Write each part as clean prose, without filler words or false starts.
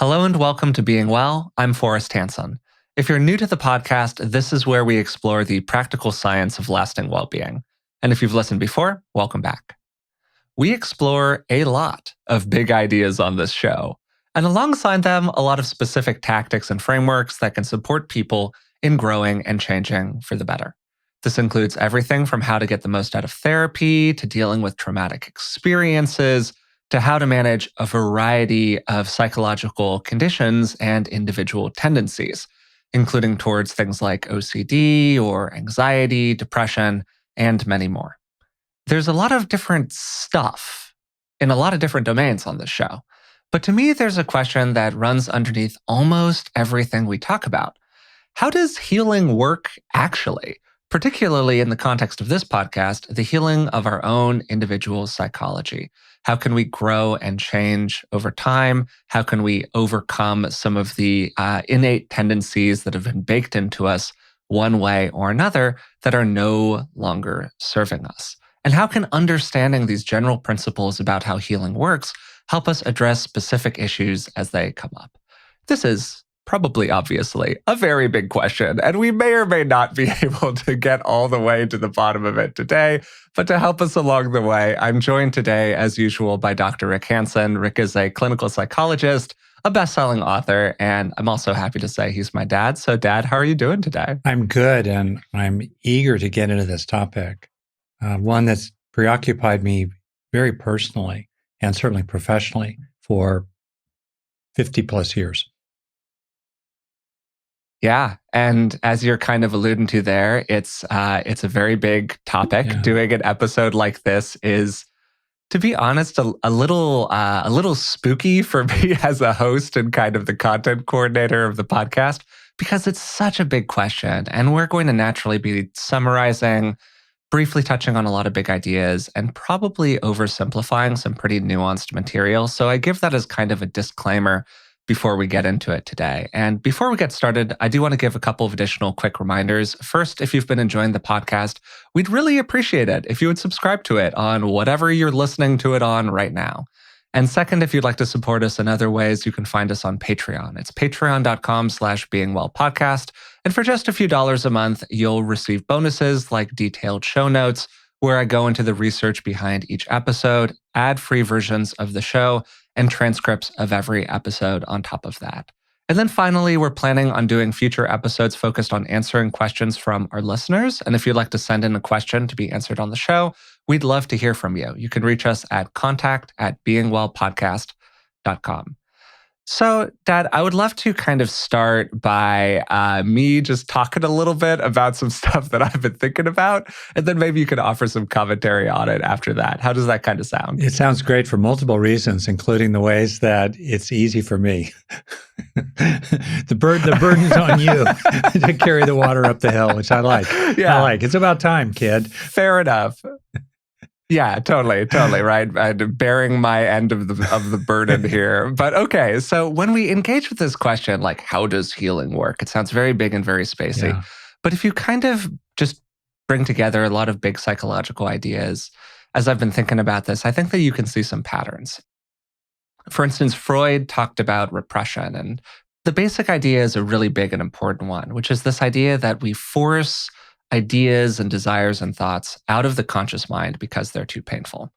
Hello and welcome to Being Well. I'm Forrest Hanson. If you're new to the podcast, this is where we explore the practical science of lasting well-being. And if you've listened before, welcome back. We explore a lot of big ideas on this show, and alongside them, a lot of specific tactics and frameworks that can support people in growing and changing for the better. This includes everything from how to get the most out of therapy, to dealing with traumatic experiences, to how to manage a variety of psychological conditions and individual tendencies, including towards things like OCD or anxiety, depression, and many more. There's a lot of different stuff in a lot of different domains on this show. But to me, there's a question that runs underneath almost everything we talk about. How does healing work actually? Particularly in the context of this podcast, the healing of our own individual psychology. How can we grow and change over time? How can we overcome some of the innate tendencies that have been baked into us one way or another that are no longer serving us? And how can understanding these general principles about how healing works help us address specific issues as they come up? This is probably, obviously, a very big question, and we may or may not be able to get all the way to the bottom of it today. But to help us along the way, I'm joined today, as usual, by Dr. Rick Hanson. Rick is a clinical psychologist, a best-selling author, and I'm also happy to say he's my dad. So, Dad, how are you doing today? I'm good, and I'm eager to get into this topic, one that's preoccupied me very personally and certainly professionally for 50 plus years. Yeah. And as you're kind of alluding to there, it's a very big topic. Yeah. Doing an episode like this is, to be honest, a little spooky for me as a host and kind of the content coordinator of the podcast, because it's such a big question. And we're going to naturally be summarizing, briefly touching on a lot of big ideas, and probably oversimplifying some pretty nuanced material. So I give that as kind of a disclaimer before we get into it today. And before we get started, I do want to give a couple of additional quick reminders. First, if you've been enjoying the podcast, we'd really appreciate it if you would subscribe to it on whatever you're listening to it on right now. And second, if you'd like to support us in other ways, you can find us on Patreon. It's patreon.com/beingwellpodcast. And for just a few dollars a month, you'll receive bonuses like detailed show notes, where I go into the research behind each episode, ad-free versions of the show, and transcripts of every episode on top of that. And then finally, we're planning on doing future episodes focused on answering questions from our listeners. And if you'd like to send in a question to be answered on the show, we'd love to hear from you. You can reach us at contact@beingwellpodcast.com. So, Dad, I would love to kind of start by me just talking a little bit about some stuff that I've been thinking about, and then maybe you could offer some commentary on it after that. How does that kind of sound? It sounds great for multiple reasons, including the ways that it's easy for me. The burden's on you to carry the water up the hill, which I like. Yeah. I like. It's about time, kid. Fair enough. Yeah, totally, right? I'm bearing my end of the burden here. But okay, so when we engage with this question, like how does healing work? It sounds very big and very spacey. Yeah. But if you kind of just bring together a lot of big psychological ideas, as I've been thinking about this, I think that you can see some patterns. For instance, Freud talked about repression, and the basic idea is a really big and important one, which is this idea that we force ideas and desires and thoughts out of the conscious mind because they're too painful.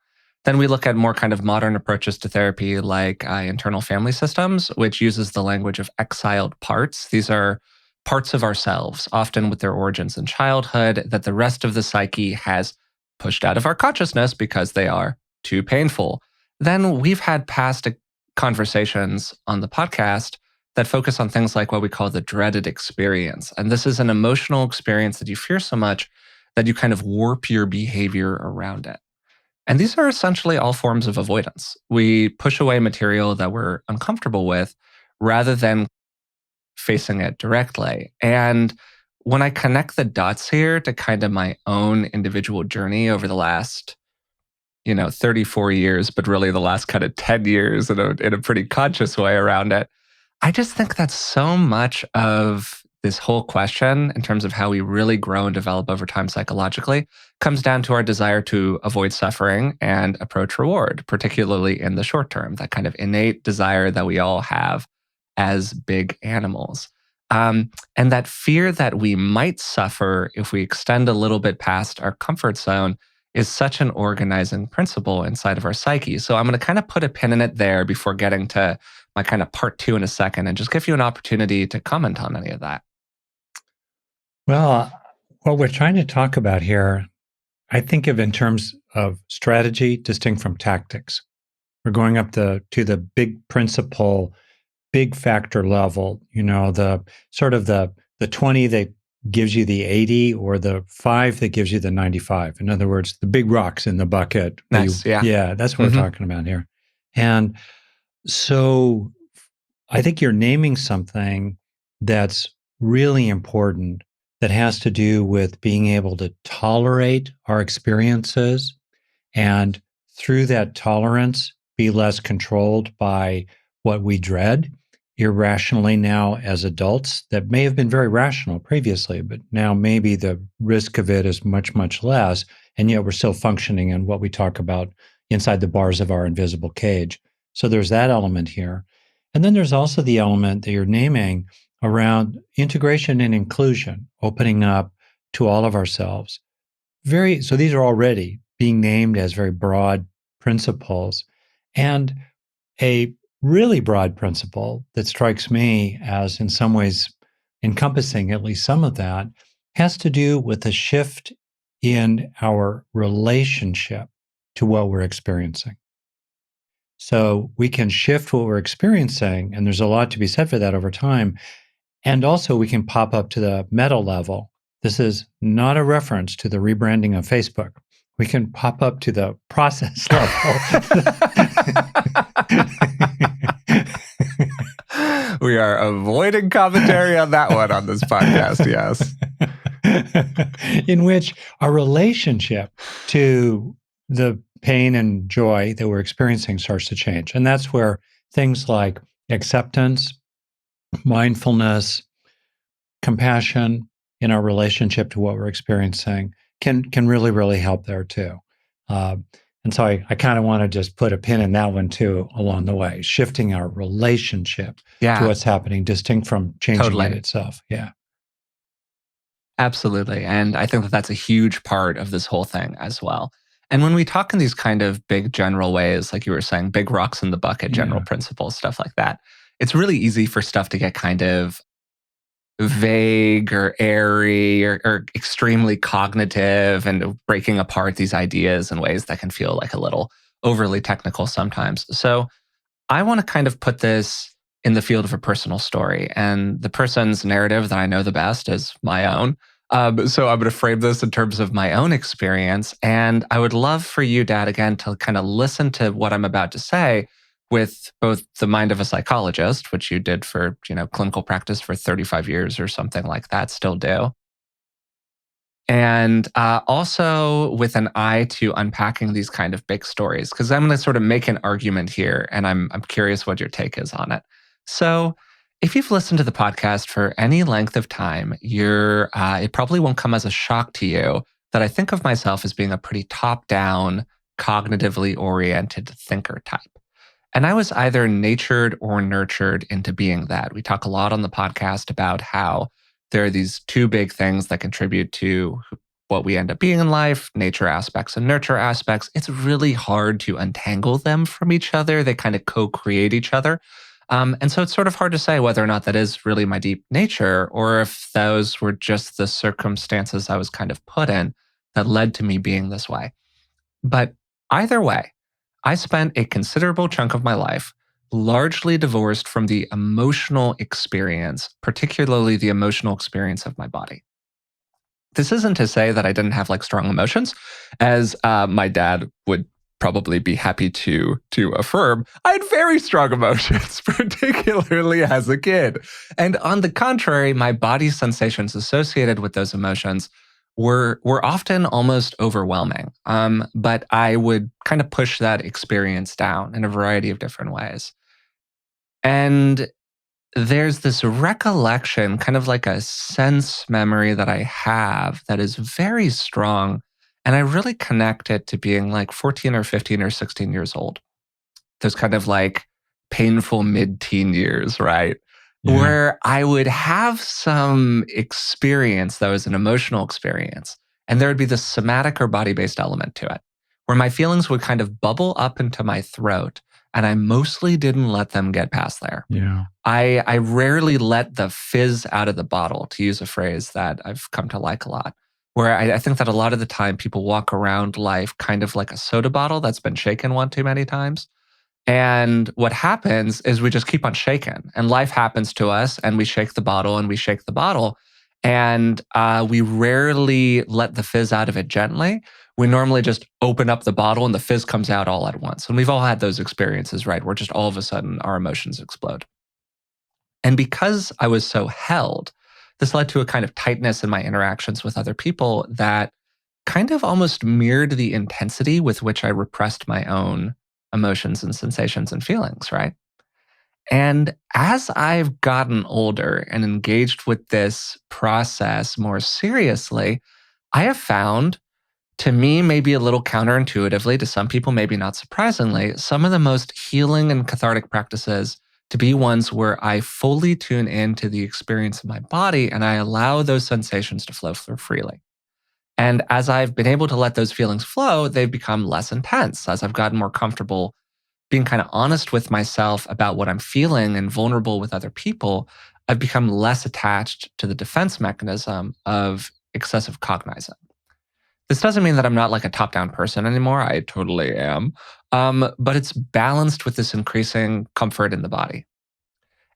Then we look at more kind of modern approaches to therapy like internal family systems, which uses the language of exiled parts. These are parts of ourselves, often with their origins in childhood, that the rest of the psyche has pushed out of our consciousness because they are too painful. Then we've had past conversations on the podcast that focus on things like what we call the dreaded experience. And this is an emotional experience that you fear so much that you kind of warp your behavior around it. And these are essentially all forms of avoidance. We push away material that we're uncomfortable with rather than facing it directly. And when I connect the dots here to kind of my own individual journey over the last 34 years, but really the last kind of 10 years in a pretty conscious way around it, I just think that so much of this whole question, in terms of how we really grow and develop over time psychologically, comes down to our desire to avoid suffering and approach reward, particularly in the short term, that kind of innate desire that we all have as big animals. And that fear that we might suffer if we extend a little bit past our comfort zone is such an organizing principle inside of our psyche. So I'm going to kind of put a pin in it there before getting to my kind of part two in a second and just give you an opportunity to comment on any of that. Well, what we're trying to talk about here, I think of in terms of strategy distinct from tactics. We're going up to the big principle, big factor level, the sort of the 20 that gives you the 80 or the 5 that gives you the 95. In other words, the big rocks in the bucket. Nice. Yeah. Yeah, that's what we're talking about here. And so I think you're naming something that's really important that has to do with being able to tolerate our experiences and through that tolerance, be less controlled by what we dread irrationally now as adults that may have been very rational previously, but now maybe the risk of it is much, much less. And yet we're still functioning in what we talk about inside the bars of our invisible cage. So there's that element here. And then there's also the element that you're naming around integration and inclusion, opening up to all of ourselves. So these are already being named as very broad principles. And a really broad principle that strikes me as in some ways encompassing at least some of that has to do with a shift in our relationship to what we're experiencing. So we can shift what we're experiencing, and there's a lot to be said for that over time. And also, we can pop up to the meta level. This is not a reference to the rebranding of Facebook. We can pop up to the process level. We are avoiding commentary on that one on this podcast, yes. In which our relationship to the pain and joy that we're experiencing starts to change. And that's where things like acceptance, mindfulness, compassion in our relationship to what we're experiencing can really, really help there too. And so I kind of want to just put a pin in that one too along the way, shifting our relationship to what's happening, distinct from changing it itself. Yeah. Absolutely. And I think that that's a huge part of this whole thing as well. And when we talk in these kind of big general ways, like you were saying, big rocks in the bucket, general principles, stuff like that, it's really easy for stuff to get kind of vague or airy or extremely cognitive and breaking apart these ideas in ways that can feel like a little overly technical sometimes. So I want to kind of put this in the field of a personal story. And the person's narrative that I know the best is my own. So I'm going to frame this in terms of my own experience. And I would love for you, Dad, again, to kind of listen to what I'm about to say with both the mind of a psychologist, which you did for, clinical practice for 35 years or something like that, still do. And also with an eye to unpacking these kind of big stories, because I'm going to sort of make an argument here, and I'm curious what your take is on it. So if you've listened to the podcast for any length of time, it probably won't come as a shock to you that I think of myself as being a pretty top-down, cognitively oriented thinker type. And I was either natured or nurtured into being that. We talk a lot on the podcast about how there are these two big things that contribute to what we end up being in life, nature aspects and nurture aspects. It's really hard to untangle them from each other. They kind of co-create each other. And so it's sort of hard to say whether or not that is really my deep nature or if those were just the circumstances I was kind of put in that led to me being this way. But either way, I spent a considerable chunk of my life largely divorced from the emotional experience, particularly the emotional experience of my body. This isn't to say that I didn't have like strong emotions, as my dad would probably be happy to affirm. I had very strong emotions, particularly as a kid. And on the contrary, my body's sensations associated with those emotions were often almost overwhelming. But I would kind of push that experience down in a variety of different ways. And there's this recollection, kind of like a sense memory that I have that is very strong. And I really connect it to being like 14 or 15 or 16 years old. Those kind of like painful mid-teen years, right? Yeah. where I would have some experience that was an emotional experience, and there would be this somatic or body based element to it, where my feelings would kind of bubble up into my throat, and I mostly didn't let them get past there. Yeah. I rarely let the fizz out of the bottle, to use a phrase that I've come to like a lot. Where I think that a lot of the time people walk around life kind of like a soda bottle that's been shaken one too many times. And what happens is we just keep on shaking, and life happens to us, and we shake the bottle and we shake the bottle. And we rarely let the fizz out of it gently. We normally just open up the bottle and the fizz comes out all at once. And we've all had those experiences, right? Where just all of a sudden our emotions explode. And because I was so held, this led to a kind of tightness in my interactions with other people that kind of almost mirrored the intensity with which I repressed my own emotions and sensations and feelings, right? And as I've gotten older and engaged with this process more seriously, I have found, to me, maybe a little counterintuitively, to some people, maybe not surprisingly, some of the most healing and cathartic practices to be ones where I fully tune into the experience of my body and I allow those sensations to flow through freely. And as I've been able to let those feelings flow, they've become less intense as I've gotten more comfortable being kind of honest with myself about what I'm feeling and vulnerable with other people. I've become less attached to the defense mechanism of excessive cognizing. This doesn't mean that I'm not like a top down person anymore. I totally am. But it's balanced with this increasing comfort in the body.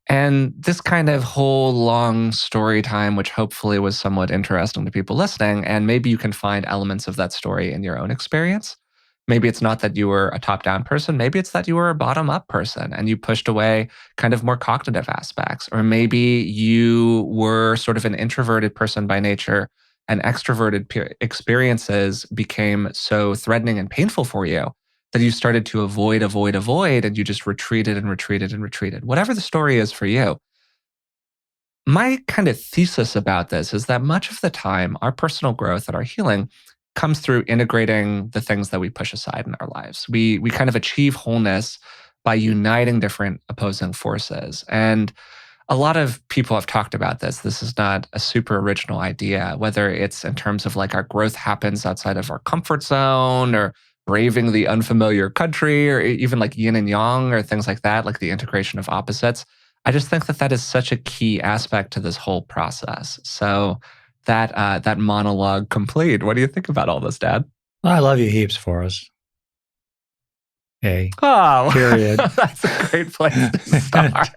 And this kind of whole long story time, which hopefully was somewhat interesting to people listening, and maybe you can find elements of that story in your own experience. Maybe it's not that you were a top down person. Maybe it's that you were a bottom up person and you pushed away kind of more cognitive aspects. Or maybe you were sort of an introverted person by nature and extroverted experiences became so threatening and painful for you that you started to avoid, and you just retreated and retreated and retreated. Whatever the story is for you, my kind of thesis about this is that much of the time, our personal growth and our healing comes through integrating the things that we push aside in our lives. We kind of achieve wholeness by uniting different opposing forces. And a lot of people have talked about this. This is not a super original idea, whether it's in terms of like our growth happens outside of our comfort zone or braving the unfamiliar country or even like yin and yang or things like that, like the integration of opposites. I just think that that is such a key aspect to this whole process. So that monologue complete. What do you think about all this, Dad? I love you heaps, Forrest. Oh, Period. that's a great place to start.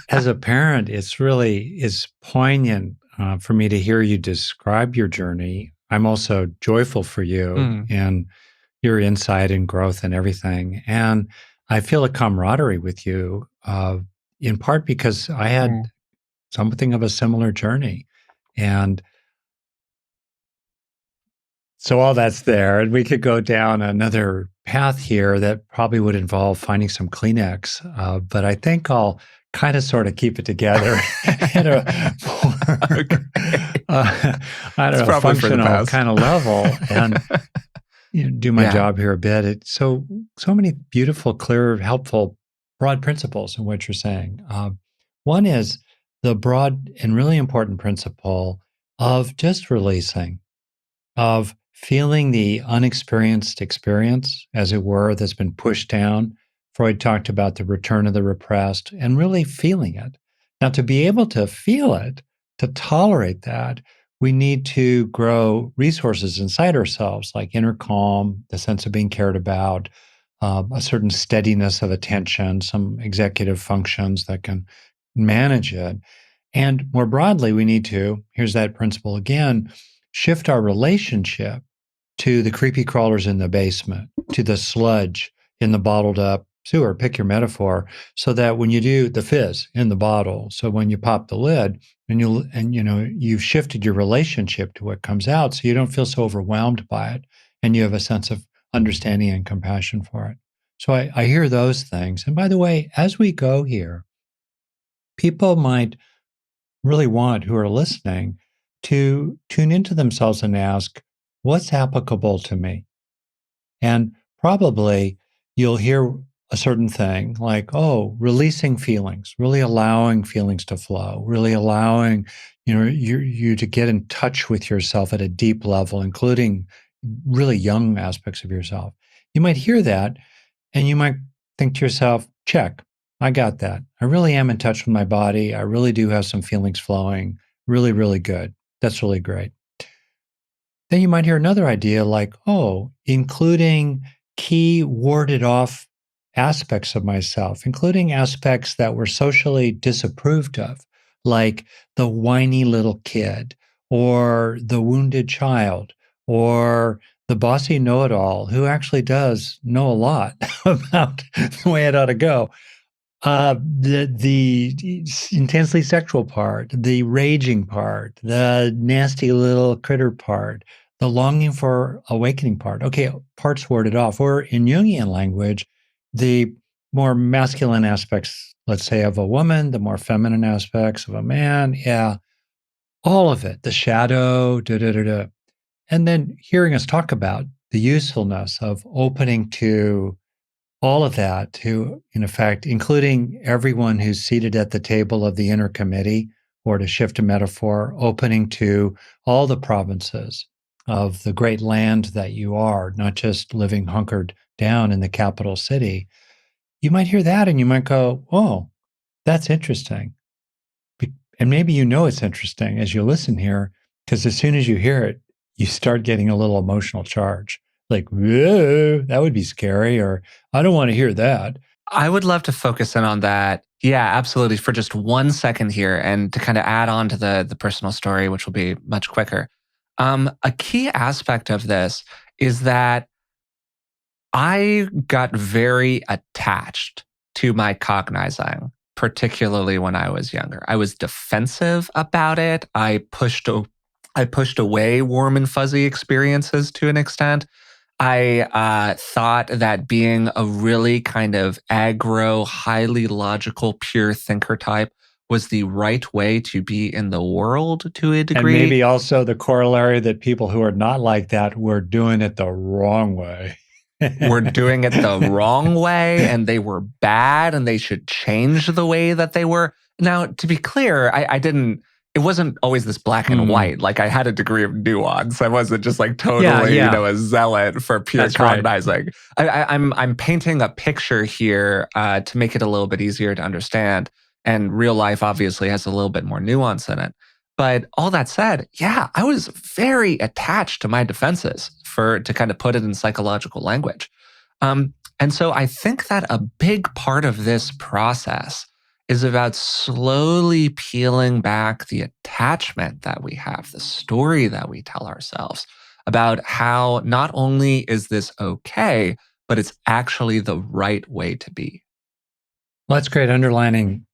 As a parent, it's poignant for me to hear you describe your journey. I'm also joyful for you Mm, and your insight and growth and everything. And I feel a camaraderie with you, in part because I had mm. something of a similar journey. And so all that's there, and we could go down another path here that probably would involve finding some Kleenex. But I think I'll kind of sort of keep it together at a more, Okay. I don't It's know, probably for the functional best. kind of level, and do my Yeah. job here a bit. It's so many beautiful, clear, helpful, broad principles in what you're saying. One is the broad and really important principle of just releasing, of feeling the unexperienced experience, as it were, that's been pushed down. Freud talked about the return of the repressed and really feeling it. Now, to be able to feel it, to tolerate that, we need to grow resources inside ourselves, like inner calm, the sense of being cared about, a certain steadiness of attention, some executive functions that can manage it. And more broadly, we need to, here's that principle again, shift our relationship to the creepy crawlers in the basement, to the sludge in the bottled up sewer, pick your metaphor, so that when you do the fizz in the bottle, so when you pop the lid and you've shifted your relationship to what comes out so you don't feel so overwhelmed by it and you have a sense of understanding and compassion for it. So I hear those things. And by the way, as we go here, people might really want who are listening to tune into themselves and ask, what's applicable to me? And probably you'll hear a certain thing, like, oh, releasing feelings, really allowing feelings to flow, really allowing, you to get in touch with yourself at a deep level, including really young aspects of yourself. You might hear that and you might think to yourself, check, I got that. I really am in touch with my body. I really do have some feelings flowing. Really, really good. That's really great. Then you might hear another idea like, oh, including key warded off aspects of myself, including aspects that were socially disapproved of, like the whiny little kid, or the wounded child, or the bossy know it all who actually does know a lot about the way it ought to go. The intensely sexual part, the raging part, the nasty little critter part, the longing for awakening part. Okay, parts warded off. Or in Jungian language, the more masculine aspects, let's say, of a woman, the more feminine aspects of a man. Yeah, all of it. The shadow, da da da da. And then hearing us talk about the usefulness of opening to all of that to, in effect, including everyone who's seated at the table of the inner committee, or to shift a metaphor, opening to all the provinces of the great land that you are, not just living hunkered down in the capital city. You might hear that and you might go, oh, that's interesting. And maybe it's interesting as you listen here, because as soon as you hear it, you start getting a little emotional charge. Like, whoa, that would be scary, or I don't want to hear that. I would love to focus in on that. Yeah, absolutely. For just 1 second here, and to kind of add on to the personal story, which will be much quicker. A key aspect of this is that I got very attached to my cognizing, particularly when I was younger. I was defensive about it. I pushed away warm and fuzzy experiences to an extent. I thought that being a really kind of aggro, highly logical, pure thinker type was the right way to be in the world to a And degree. maybe also the corollary that people who are not like that were doing it the wrong way. Were doing it the wrong way and they were bad and they should change the way that they were. Now, to be clear, it wasn't always this black and Mm. white. Like I had a degree of nuance. I wasn't just like Yeah, totally, yeah, a zealot for pure that's right. cognizing. I'm painting a picture here to make it a little bit easier to understand. And real life obviously has a little bit more nuance in it. But all that said, yeah, I was very attached to my defenses to kind of put it in psychological language. And so I think that a big part of this process is about slowly peeling back the attachment that we have, the story that we tell ourselves about how not only is this okay, but it's actually the right way to be. Well, that's great, underlining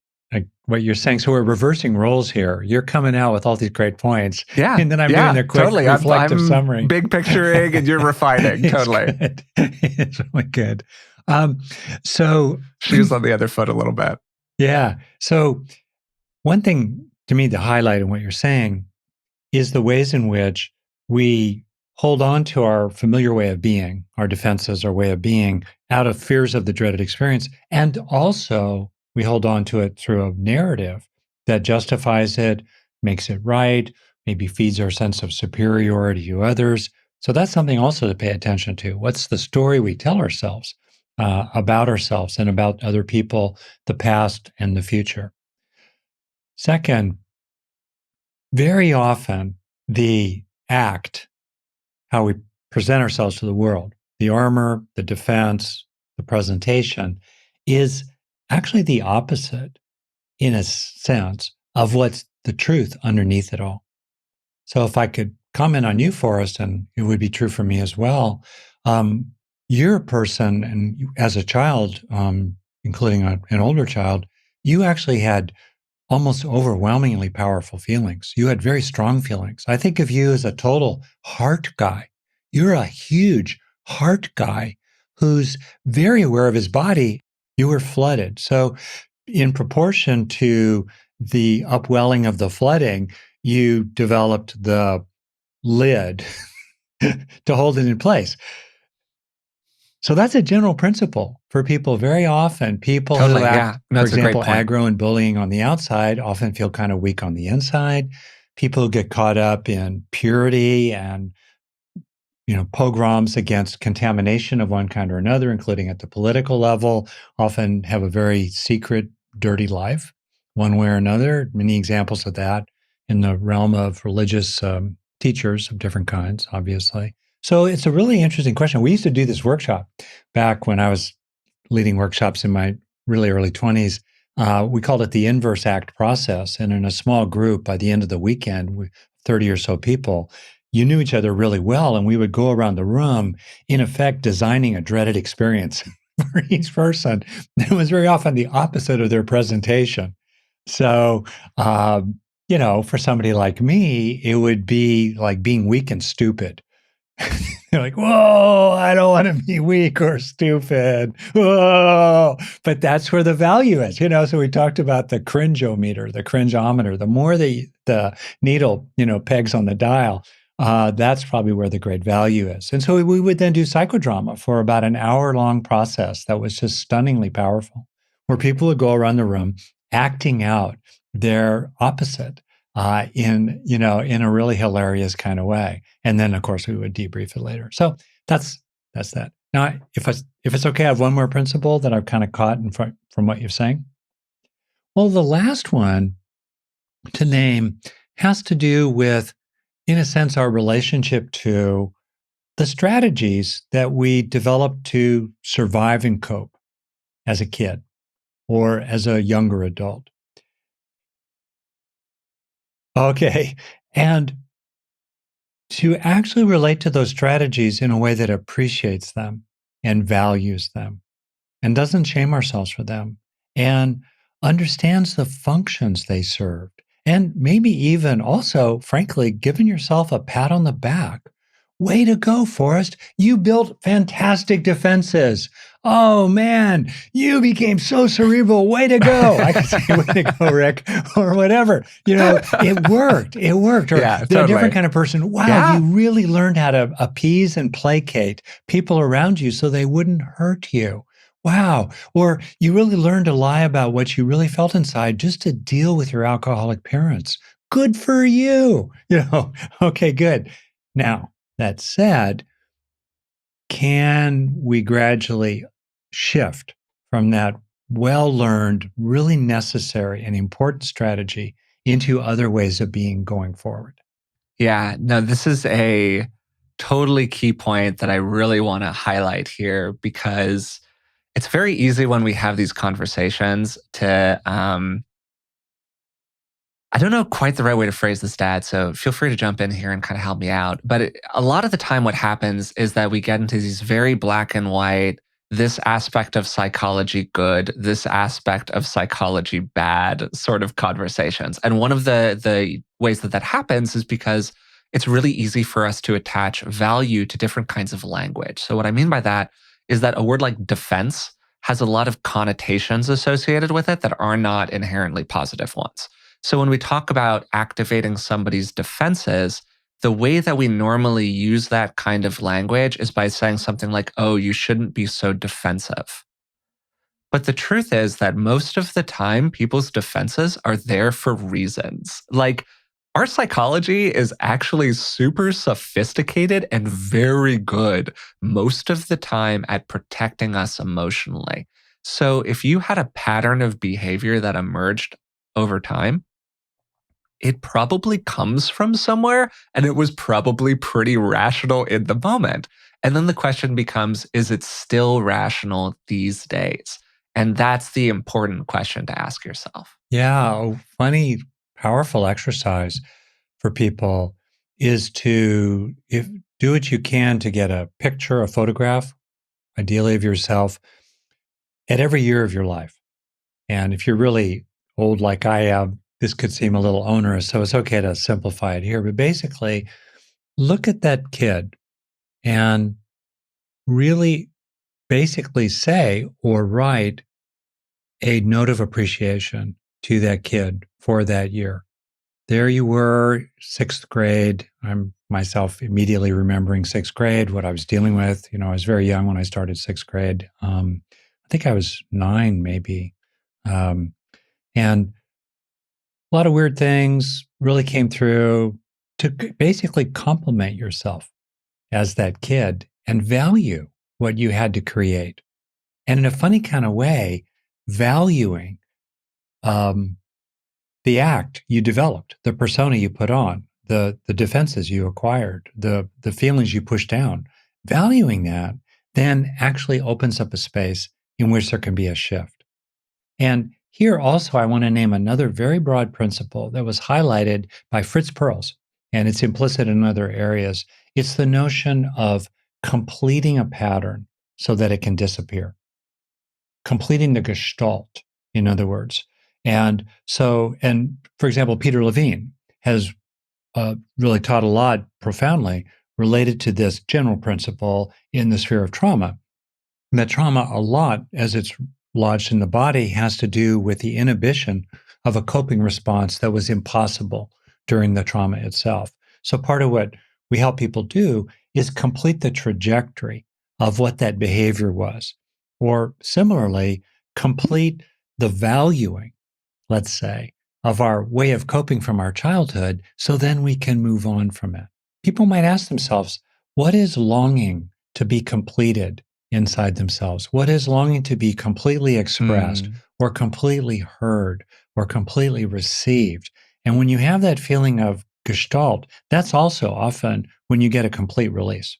what you're saying. So we're reversing roles here. You're coming out with all these great points, Yeah, and then I'm doing yeah, the quick totally. reflective I'm summary. big picturing and you're refining. It's Totally. good. It's really good. Um, so, Shoes on the other foot a little bit. yeah. So one thing to me to highlight in what you're saying is the ways in which we hold on to our familiar way of being, our defenses, our way of being, out of fears of the dreaded experience. And also, we hold on to it through a narrative that justifies it, makes it right, maybe feeds our sense of superiority to others. So that's something also to pay attention to. What's the story we tell ourselves about ourselves and about other people, the past and the future? Second, very often, the act, how we present ourselves to the world, the armor, the defense, the presentation, is actually the opposite, in a sense, of what's the truth underneath it all. So, if I could comment on you, Forrest, and it would be true for me as well, um, you're a person, and as a child, including an older child, you actually had almost overwhelmingly powerful feelings. You had very strong feelings. I think of you as a total heart guy. You're a huge heart guy who's very aware of his body. You were flooded. So, in proportion to the upwelling of the flooding, you developed the lid to hold it in place. So that's a general principle for people. Very often, people who Totally. act, Yeah. No, for it's a great example, point. aggro and bullying on the outside often feel kind of weak on the inside. People who get caught up in purity and pogroms against contamination of one kind or another, including at the political level, often have a very secret, dirty life, one way or another. Many examples of that in the realm of religious teachers of different kinds, obviously. So it's a really interesting question. We used to do this workshop back when I was leading workshops in my really early 20s. We called it the inverse act process. And in a small group, by the end of the weekend, 30 or so people, you knew each other really well. And we would go around the room, in effect, designing a dreaded experience for each person. It was very often the opposite of their presentation. So, for somebody like me, it would be like being weak and stupid. They're like, whoa, I don't want to be weak or stupid. Whoa. But that's where the value is, So we talked about the cringeometer, the cringeometer. The more the needle, pegs on the dial, that's probably where the great value is. And so we would then do psychodrama for about an hour-long process that was just stunningly powerful, where people would go around the room acting out their opposite in a really hilarious kind of way. And then, of course, we would debrief it later. So that's that. Now, if it's okay, I have one more principle that I've kind of caught from what you're saying. Well, the last one to name has to do with, in a sense, our relationship to the strategies that we develop to survive and cope as a kid or as a younger adult. Okay. And to actually relate to those strategies in a way that appreciates them and values them and doesn't shame ourselves for them and understands the functions they served. And maybe even also, frankly, giving yourself a pat on the back. Way to go, Forrest. You built fantastic defenses. Oh man, you became so cerebral. Way to go. I could say way to go, Rick, or whatever. It worked. It worked. Or Yeah, they're a different totally. kind of person. Wow, Yeah. you really learned how to appease and placate people around you so they wouldn't hurt you. Wow. Or you really learned to lie about what you really felt inside just to deal with your alcoholic parents. Good for you. Okay, good. Now, that said, can we gradually shift from that well learned, really necessary and important strategy into other ways of being going forward? Yeah. No, this is a totally key point that I really want to highlight here because it's very easy when we have these conversations to I don't know quite the right way to phrase this, Dad, so feel free to jump in here and kind of help me out. But a lot of the time, what happens is that we get into these very black and white, this aspect of psychology good, this aspect of psychology bad sort of conversations. And one of the ways that that happens is because it's really easy for us to attach value to different kinds of language. So, what I mean by that is that a word like defense has a lot of connotations associated with it that are not inherently positive ones. So when we talk about activating somebody's defenses, the way that we normally use that kind of language is by saying something like, oh, you shouldn't be so defensive. But the truth is that most of the time, people's defenses are there for reasons. Like, our psychology is actually super sophisticated and very good most of the time at protecting us emotionally. So if you had a pattern of behavior that emerged over time, it probably comes from somewhere and it was probably pretty rational in the moment. And then the question becomes, is it still rational these days? And that's the important question to ask yourself. Yeah, a funny, powerful exercise for people is to do what you can to get a picture, a photograph, ideally of yourself at every year of your life. And if you're really old like I am, this could seem a little onerous, so it's okay to simplify it here. But basically, look at that kid and really basically say or write a note of appreciation to that kid for that year. There you were, sixth grade. I'm myself immediately remembering sixth grade, what I was dealing with. I was very young when I started sixth grade. I think I was 9, maybe. Um, and a lot of weird things really came through to basically compliment yourself as that kid and value what you had to create. And in a funny kind of way, valuing um, the act you developed, the persona you put on, the defenses you acquired, the feelings you pushed down, valuing that then actually opens up a space in which there can be a shift. And here also, I want to name another very broad principle that was highlighted by Fritz Perls, and it's implicit in other areas. It's the notion of completing a pattern so that it can disappear, completing the gestalt, in other words. And for example, Peter Levine has really taught a lot profoundly related to this general principle in the sphere of trauma. And that trauma, a lot as it's lodged in the body, has to do with the inhibition of a coping response that was impossible during the trauma itself. So part of what we help people do is complete the trajectory of what that behavior was, or similarly, complete the valuing, let's say, of our way of coping from our childhood, so then we can move on from it. People might ask themselves, what is longing to be completed inside themselves? What is longing to be completely expressed Mm. or completely heard or completely received? And when you have that feeling of gestalt, that's also often when you get a complete release.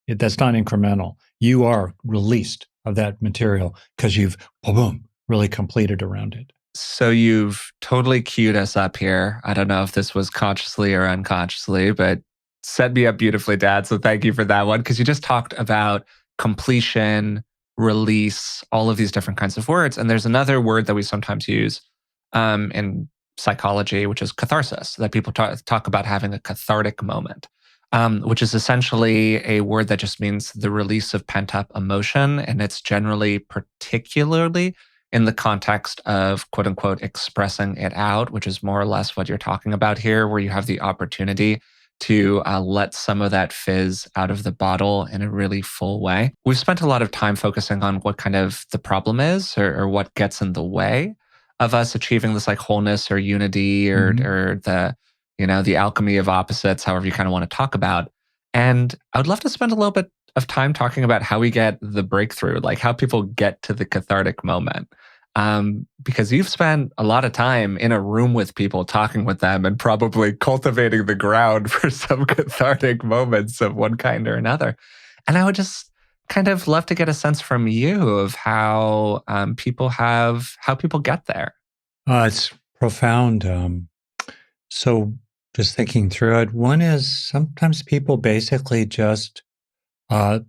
That's not incremental. You are released of that material because you've, boom, really completed around it. So you've totally queued us up here. I don't know if this was consciously or unconsciously, but set me up beautifully, Dad. So thank you for that one. Because you just talked about completion, release, all of these different kinds of words. And there's another word that we sometimes use in psychology, which is catharsis, that people talk about having a cathartic moment, which is essentially a word that just means the release of pent up emotion. And it's generally particularly in the context of quote unquote expressing it out, which is more or less what you're talking about here, where you have the opportunity to let some of that fizz out of the bottle in a really full way. We've spent a lot of time focusing on what kind of the problem is, or what gets in the way of us achieving this like wholeness or unity, Mhm. or the, the alchemy of opposites, however you kind of want to talk about. And I would love to spend a little bit of time talking about how we get the breakthrough, like how people get to the cathartic moment. Because you've spent a lot of time in a room with people, talking with them, and probably cultivating the ground for some cathartic moments of one kind or another. And I would just kind of love to get a sense from you of how how people get there. It's profound. So, just thinking through it, one is sometimes people basically just uh,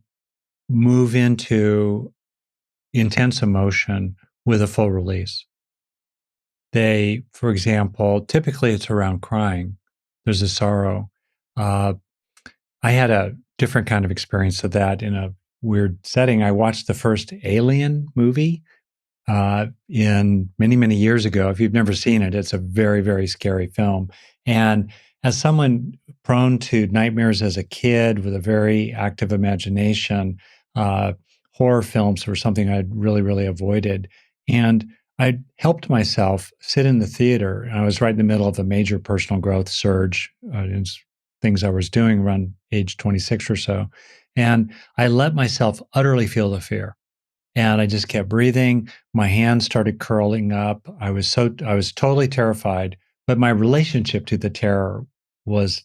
move into intense emotion with a full release. They, for example, typically it's around crying. There's a sorrow. Uh, I had a different kind of experience of that in a weird setting. I watched the first Alien movie in many, many years ago. If you've never seen it, it's a very, very scary film. And as someone prone to nightmares as a kid with a very active imagination, uh, horror films were something I'd really, really avoided. And I helped myself sit in the theater. And I was right in the middle of a major personal growth surge in things I was doing around age 26 or so. And I let myself utterly feel the fear, and I just kept breathing. My hands started curling up. I was totally terrified, but my relationship to the terror was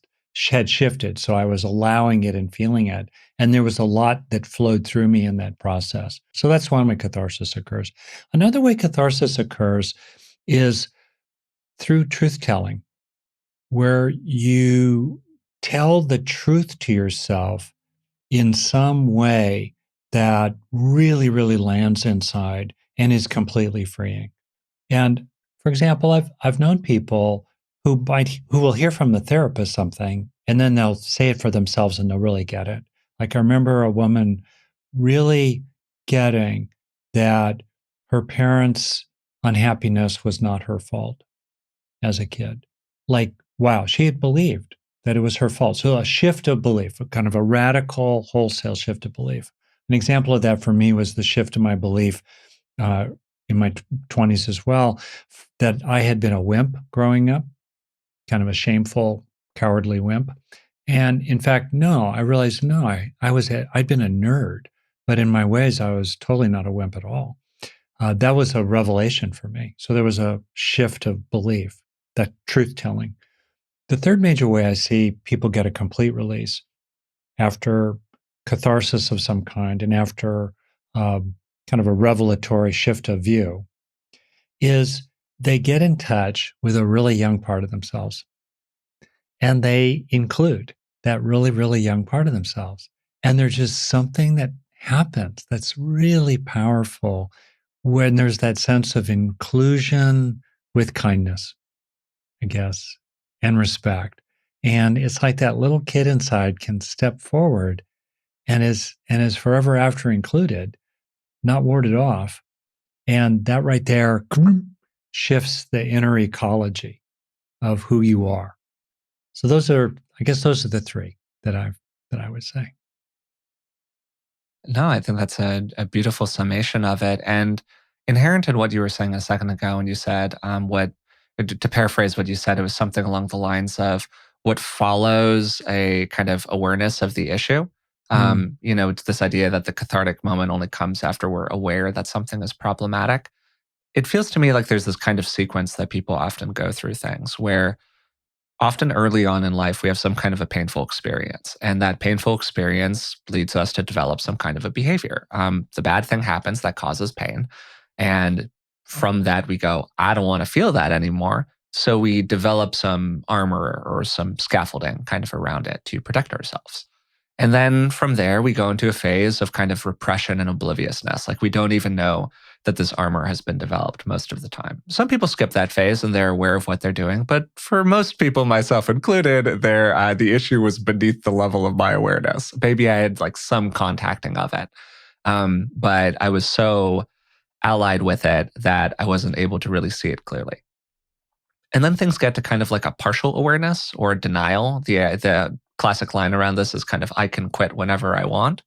had shifted. So I was allowing it and feeling it. And there was a lot that flowed through me in that process. So that's one way catharsis occurs. Another way catharsis occurs is through truth telling, where you tell the truth to yourself in some way that really, really lands inside and is completely freeing. And for example, I've known people who will hear from the therapist something and then they'll say it for themselves and they'll really get it. Like I remember a woman really getting that her parents' unhappiness was not her fault as a kid. Like, wow, she had believed that it was her fault. So a shift of belief, a kind of a radical, wholesale shift of belief. An example of that for me was the shift of my belief uh, in my 20s as well, that I had been a wimp growing up, kind of a shameful, cowardly wimp. And in fact, no, I realized no, I'd been a nerd, but in my ways, I was totally not a wimp at all. That was a revelation for me. So there was a shift of belief, that truth telling. The third major way I see people get a complete release after catharsis of some kind and after kind of a revelatory shift of view is they get in touch with a really young part of themselves and they include that really, really young part of themselves. And there's just something that happens that's really powerful when there's that sense of inclusion with kindness, I guess, and respect. And it's like that little kid inside can step forward and is forever after included, not warded off. And that right there shifts the inner ecology of who you are. So those are the three that I would say. No, I think that's a beautiful summation of it. And inherent in what you were saying a second ago, when you said, to paraphrase what you said, it was something along the lines of what follows a kind of awareness of the issue. Mm. It's this idea that the cathartic moment only comes after we're aware that something is problematic. It feels to me like there's this kind of sequence that people often go through things where often early on in life, we have some kind of a painful experience, and that painful experience leads us to develop some kind of a behavior. The bad thing happens that causes pain. And from that, we go, I don't want to feel that anymore. So we develop some armor or some scaffolding kind of around it to protect ourselves. And then from there, we go into a phase of kind of repression and obliviousness. Like we don't even know that this armor has been developed most of the time. Some people skip that phase and they're aware of what they're doing. But for most people, myself included, the issue was beneath the level of my awareness. Maybe I had like some contacting of it. But I was so allied with it that I wasn't able to really see it clearly. And then things get to kind of like a partial awareness or denial. The classic line around this is kind of, I can quit whenever I want.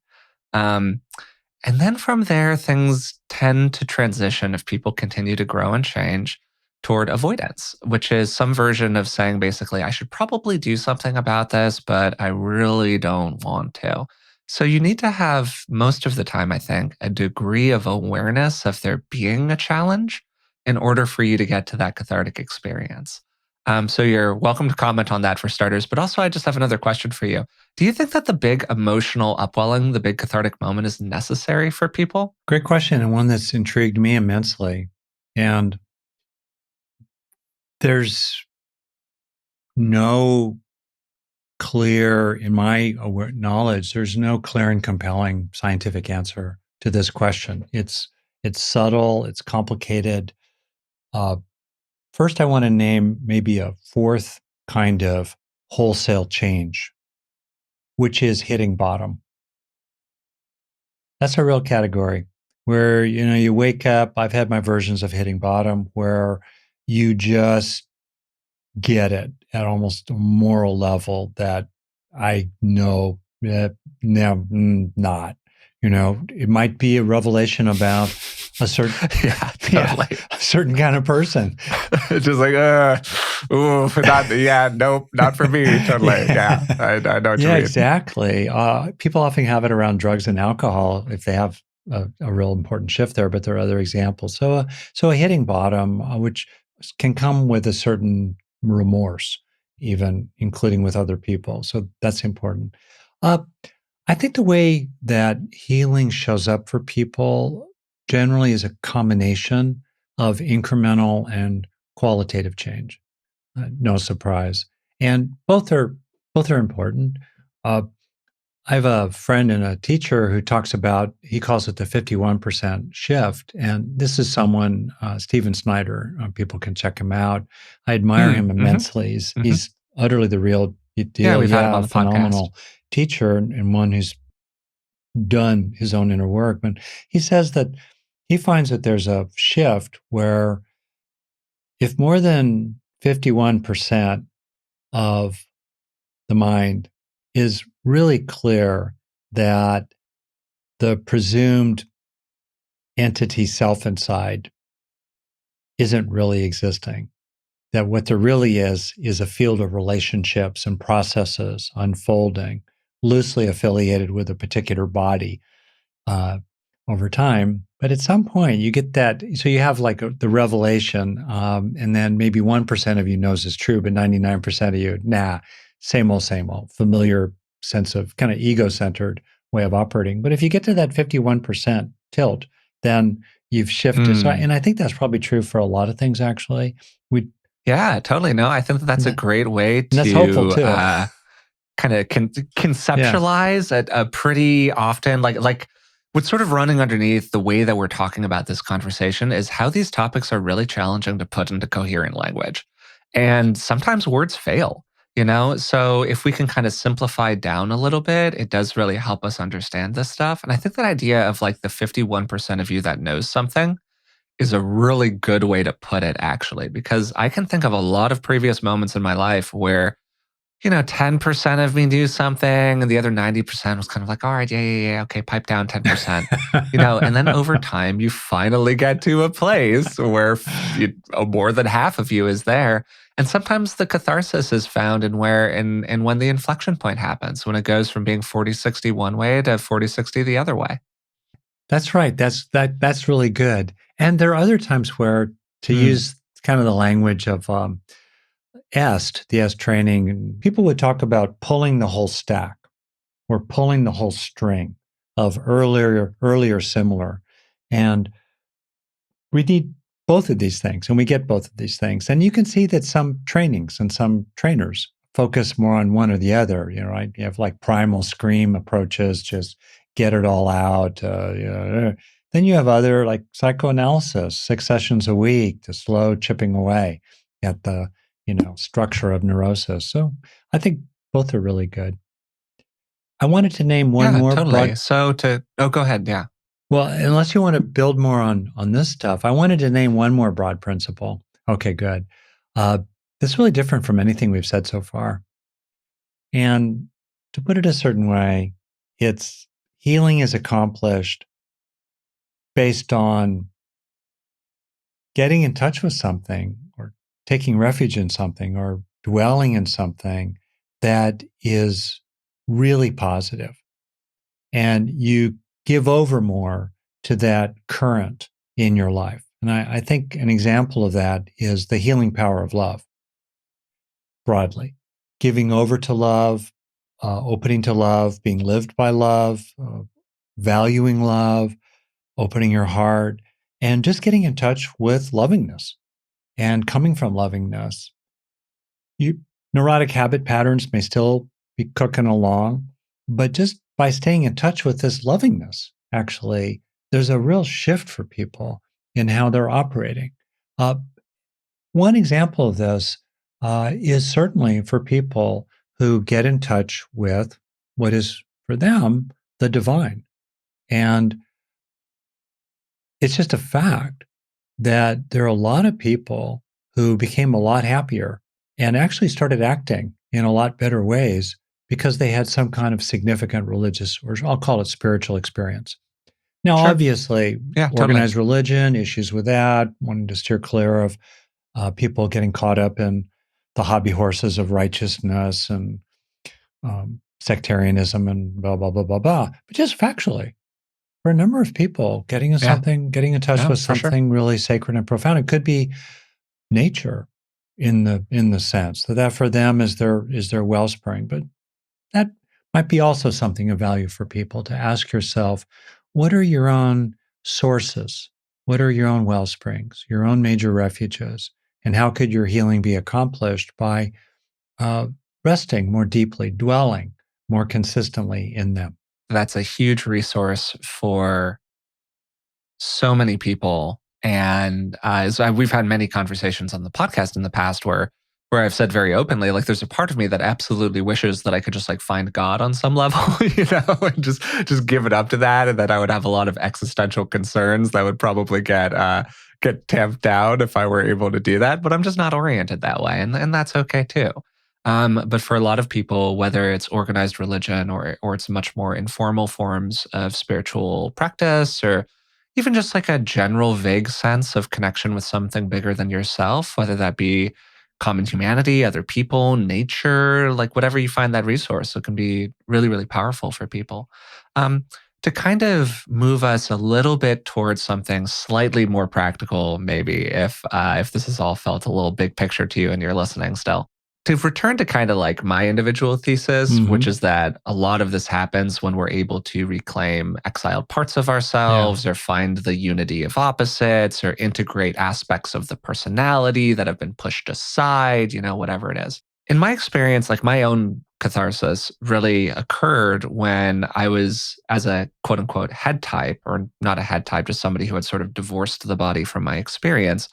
Um, and then from there, things tend to transition if people continue to grow and change toward avoidance, which is some version of saying basically, I should probably do something about this, but I really don't want to. So you need to have most of the time, I think, a degree of awareness of there being a challenge in order for you to get to that cathartic experience. So you're welcome to comment on that for starters, but also I just have another question for you. Do you think that the big emotional upwelling, the big cathartic moment is necessary for people? Great question, and one that's intrigued me immensely. And there's no clear, in my knowledge, there's no clear and compelling scientific answer to this question. It's subtle, it's complicated. Uh, First, I want to name maybe a fourth kind of wholesale change, which is hitting bottom. That's a real category where you wake up. I've had my versions of hitting bottom where you just get it at almost a moral level that I know now not. It might be a revelation about a certain Yeah, totally. a certain kind of person. It's just like, ooh, not, yeah, nope, not for me. Totally. Yeah, I know what you Yeah, mean. exactly. People often have it around drugs and alcohol if they have a real important shift there, but there are other examples. So a hitting bottom, which can come with a certain remorse, even including with other people. So that's important. Uh, I think the way that healing shows up for people generally is a combination of incremental and qualitative change. No surprise, and both are important. Uh, I have a friend and a teacher who talks about, he calls it the 51% shift. And this is someone, Stephen Snyder, people can check him out. I admire him Mm-hmm, immensely. He's, mm-hmm. he's utterly the real Yeah, deal. we've had him Yeah, on a the podcast. phenomenal teacher and one who's done his own inner work. But he says that he finds that there's a shift where if more than 51% of the mind, is really clear that the presumed entity self inside isn't really existing. That what there really is a field of relationships and processes unfolding, loosely affiliated with a particular body uh, over time. But at some point, you get that. So you have like the revelation, and then maybe 1% of you knows it's true, but 99% of you, nah, same old, familiar sense of kind of ego centered way of operating. But if you get to that 51% tilt, then you've shifted. So, Mm. and I think that's probably true for a lot of things, actually. We, Yeah, totally. No, I think that that's a and great way that's hopeful to too. kind of Yeah. conceptualize a pretty often like what's sort of running underneath the way that we're talking about this conversation is how these topics are really challenging to put into coherent language. And sometimes words fail, you know? So if we can kind of simplify down a little bit, it does really help us understand this stuff. And I think that idea of like the 51% of you that knows something is a really good way to put it, actually, because I can think of a lot of previous moments in my life where 10% of me knew something and the other 90% was kind of like, all right, yeah, okay, pipe down 10%. And then over time, you finally get to a place where more than half of you is there. And sometimes the catharsis is found in when the inflection point happens, when it goes from being 40-60 one way to 40-60 the other way. That's right. That's really good. And there are other times where, to Mm. use kind of the language of the EST training, people would talk about pulling the whole stack or pulling the whole string of earlier similar. And we need both of these things, and we get both of these things. And you can see that some trainings and some trainers focus more on one or the other. Right? You have like primal scream approaches, just get it all out. Then you have other like psychoanalysis, 6 sessions a week, the slow chipping away at the structure of neurosis. So I think both are really good. I wanted to name one Yeah, more totally. broad. So go ahead. Yeah. Well, unless you want to build more on this stuff, I wanted to name one more broad principle. Okay, good. Uh, that's really different from anything we've said so far. And to put it a certain way, it's healing is accomplished based on getting in touch with something or taking refuge in something or dwelling in something that is really positive. And you give over more to that current in your life. And I think an example of that is the healing power of love, broadly. Giving over to love, opening to love, being lived by love, valuing love, opening your heart, and just getting in touch with lovingness and coming from lovingness. You Neurotic habit patterns may still be cooking along, but just by staying in touch with this lovingness, actually, there's a real shift for people in how they're operating. Uh, One example of this is certainly for people who get in touch with what is for them the divine. And it's just a fact that there are a lot of people who became a lot happier and actually started acting in a lot better ways because they had some kind of significant religious, or I'll call it spiritual experience. Now, Sure. obviously, Yeah, totally. organized religion, issues with that, wanting to steer clear of people getting caught up in the hobby horses of righteousness and sectarianism and blah, blah, blah, blah, blah. But just factually, for a number of people, Yeah. getting in touch No, with for sure. something really sacred and profound. It could be nature in the sense that for them is their wellspring. But that might be also something of value for people to ask yourself, what are your own sources? What are your own well springs, your own major refuges? And how could your healing be accomplished by uh, resting more deeply, dwelling more consistently in them? That's a huge resource for so many people. And we've had many conversations on the podcast in the past where I've said very openly, like, there's a part of me that absolutely wishes that I could just like find God on some level, and just give it up to that, and that I would have a lot of existential concerns that would probably get tamped down if I were able to do that. But I'm just not oriented that way, and that's okay too. But for a lot of people, whether it's organized religion or it's much more informal forms of spiritual practice, or even just like a general vague sense of connection with something bigger than yourself, whether that be common humanity, other people, nature, like whatever you find that resource, it can be really, really powerful for people. Um, to kind of move us a little bit towards something slightly more practical, maybe if this has all felt a little big picture to you and you're listening still. To return to kind of like my individual thesis, which Hmm. is that a lot of this happens when we're able to reclaim exiled parts of Yeah. ourselves or find the unity of opposites or integrate aspects of the personality that have been pushed aside, whatever it is. In my experience, like my own catharsis really occurred when I was, as a quote unquote head type, or not a head type, just somebody who had sort of divorced the body from my experience,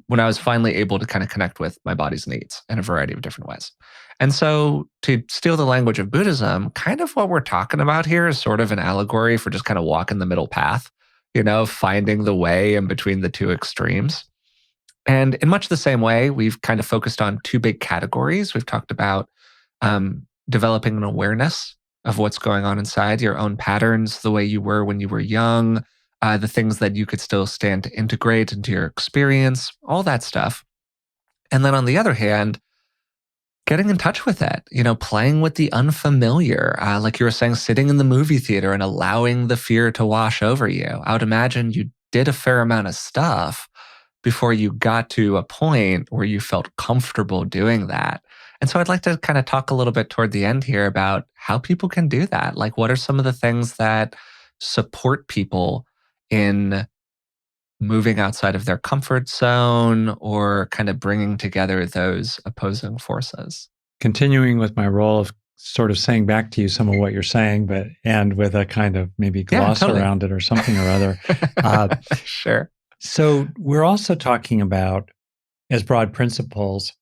when I was finally able to kind of connect with my body's needs in a variety of different ways. And so, to steal the language of Buddhism, kind of what we're talking about here is sort of an allegory for just kind of walking the middle path, finding the way in between the two extremes. And in much the same way, we've kind of focused on two big categories. We've talked about developing an awareness of what's going on inside your own patterns, the way you were when you were young, the things that you could still stand to integrate into your experience, all that stuff. And then on the other hand, getting in touch with it, playing with the unfamiliar, like you were saying, sitting in the movie theater and allowing the fear to wash over you. I would imagine you did a fair amount of stuff before you got to a point where you felt comfortable doing that. And so I'd like to kind of talk a little bit toward the end here about how people can do that. Like, what are some of the things that support people in moving outside of their comfort zone or kind of bringing together those opposing forces? Continuing with my role of sort of saying back to you some of what you're saying, but and with a kind of maybe Yeah, gloss totally. around it or something or other. Uh, Sure. so we're also talking about, as broad principles,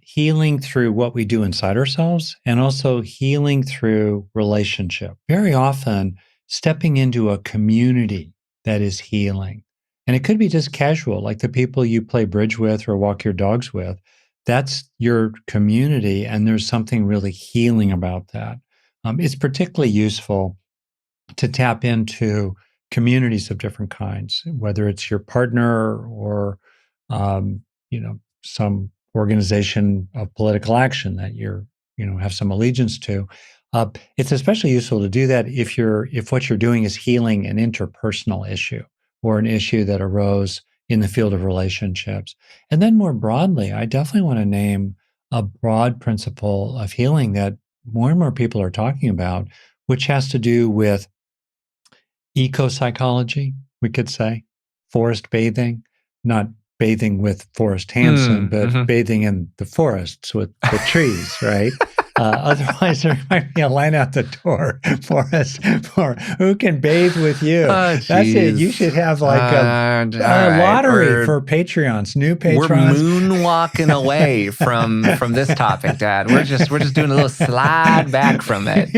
healing through what we do inside ourselves and also healing through relationship. Very often, stepping into a community that is healing. And it could be just casual, like the people you play bridge with or walk your dogs with. That's your community, and there's something really healing about that. It's particularly useful to tap into communities of different kinds, whether it's your partner or, um, some organization of political action that have some allegiance to. It's especially useful to do that if what you're doing is healing an interpersonal issue or an issue that arose in the field of relationships. And then more broadly, I definitely want to name a broad principle of healing that more and more people are talking about, which has to do with eco psychology, we could say, forest bathing, not bathing with Forrest Hanson, Mm, but mhm. bathing in the forests with the trees, right? Otherwise, there might be a line out the door for us for who can bathe with you. Oh, That's it. You geez. should have like All a right. lottery for Patrons, new We're patrons. moonwalking away from this topic, Dad. We're just doing a little slide back from it.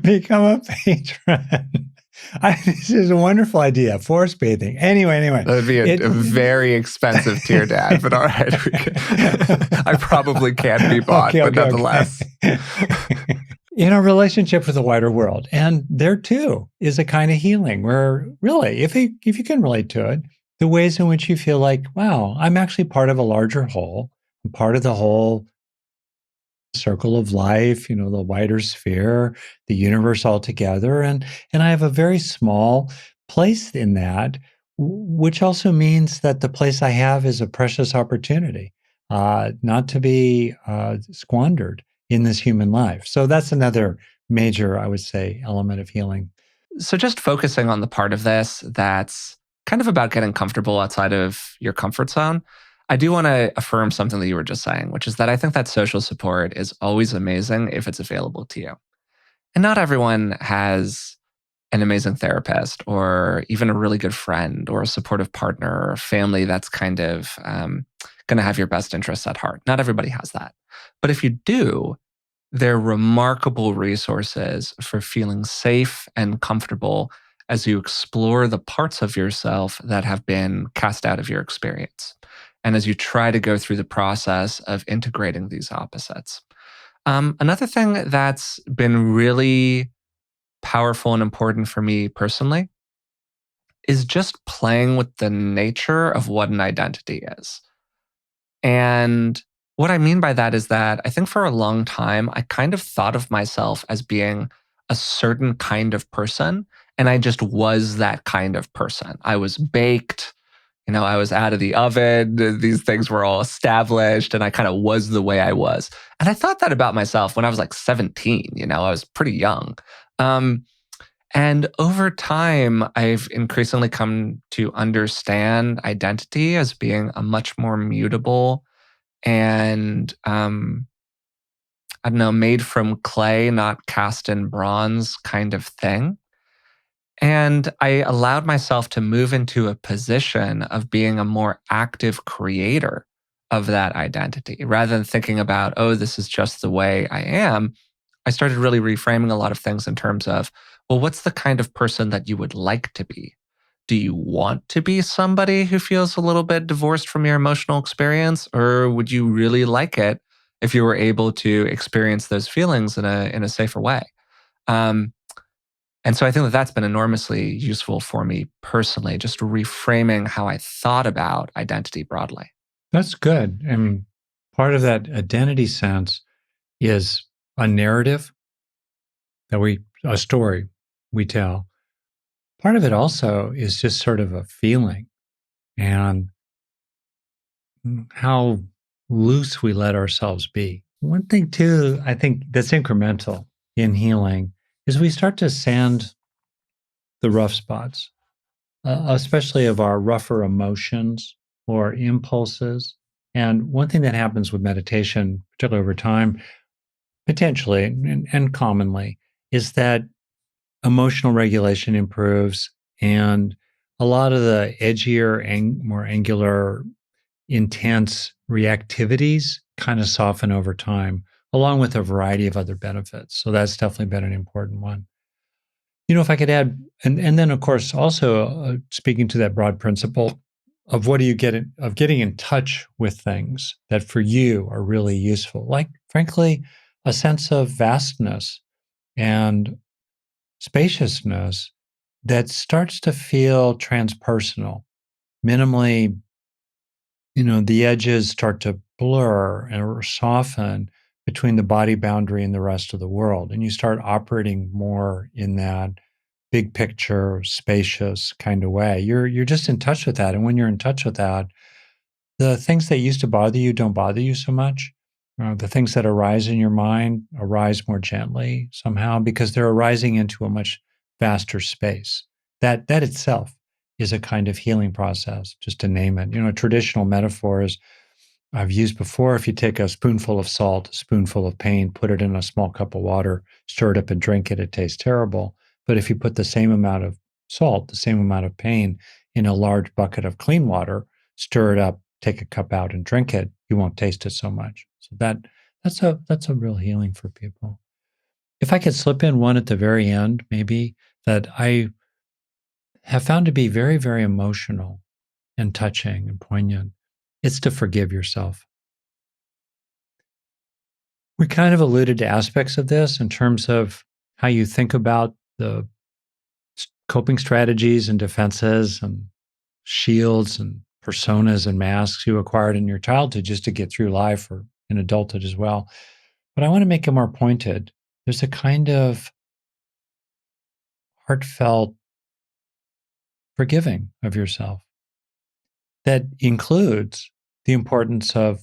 Become a patron. This is a wonderful idea. Forest bathing. Anyway, That would be it. a very expensive tier, Dad. But all right, I probably can be bought, but Okay. nonetheless. In our relationship with the wider world, and there too is a kind of healing where really, if you can relate to it, the ways in which you feel like, wow, I'm actually part of a larger whole, I'm part of the whole circle of life, the wider sphere, the universe altogether. And I have a very small place in that, which also means that the place I have is a precious opportunity, not to be squandered in this human life. So that's another major, I would say, element of healing. So just focusing on the part of this that's kind of about getting comfortable outside of your comfort zone. I do want to affirm something that you were just saying, which is that I think that social support is always amazing if it's available to you. And not everyone has an amazing therapist or even a really good friend or a supportive partner or family that's kind of going to have your best interests at heart. Not everybody has that. But if you do, they're remarkable resources for feeling safe and comfortable as you explore the parts of yourself that have been cast out of your experience. and as you try to go through the process of integrating these opposites. Another thing that's been really powerful and important for me personally is just playing with the nature of what an identity is. And what I mean by that is that I think for a long time, I kind of thought of myself as being a certain kind of person. And I just was that kind of person. I was baked, I was out of the oven. These things were all established, and I kind of was the way I was. And I thought that about myself when I was like 17. I was pretty young. Um, and over time, I've increasingly come to understand identity as being a much more mutable and I don't know, made from clay, not cast in bronze kind of thing. And I allowed myself to move into a position of being a more active creator of that identity rather than thinking about, oh, this is just the way I am. I started really reframing a lot of things in terms of, well, what's the kind of person that you would like to be? Do you want to be somebody who feels a little bit divorced from your emotional experience? Or would you really like it if you were able to experience those feelings in a safer way? Um, and so I think that that's been enormously useful for me personally, just reframing how I thought about identity broadly. That's good. And part of that identity sense is a narrative a story we tell. Part of it also is just sort of a feeling and how loose we let ourselves be. One thing, too, I think that's incremental in healing is we start to sand the rough spots, especially of our rougher emotions or impulses. And one thing that happens with meditation, particularly over time, potentially and commonly, is that emotional regulation improves and a lot of the edgier and more angular intense reactivities kind of soften over time, along with a variety of other benefits. So that's definitely been an important one. If I could add, and then of course also speaking to that broad principle of what do you get of getting in touch with things that for you are really useful, like frankly a sense of vastness and spaciousness that starts to feel transpersonal, minimally the edges start to blur or soften between the body boundary and the rest of the world. And you start operating more in that big picture, spacious kind of way. You're just in touch with that. And when you're in touch with that, the things that used to bother you don't bother you so much. The things that arise in your mind arise more gently somehow because they're arising into a much vaster space. That itself is a kind of healing process, just to name it. Traditional metaphors I've used before. If you take a spoonful of salt, a spoonful of pain, put it in a small cup of water, stir it up and drink it, it tastes terrible. But if you put the same amount of salt, the same amount of pain in a large bucket of clean water, stir it up, take a cup out and drink it, you won't taste it so much. So that's a real healing for people. If I could slip in one at the very end, maybe that I have found to be very, very emotional and touching and poignant, it's to forgive yourself. We kind of alluded to aspects of this in terms of how you think about the coping strategies and defenses and shields and personas and masks you acquired in your childhood just to get through life or in adulthood as well. But I want to make it more pointed. There's a kind of heartfelt forgiving of yourself that includes the importance of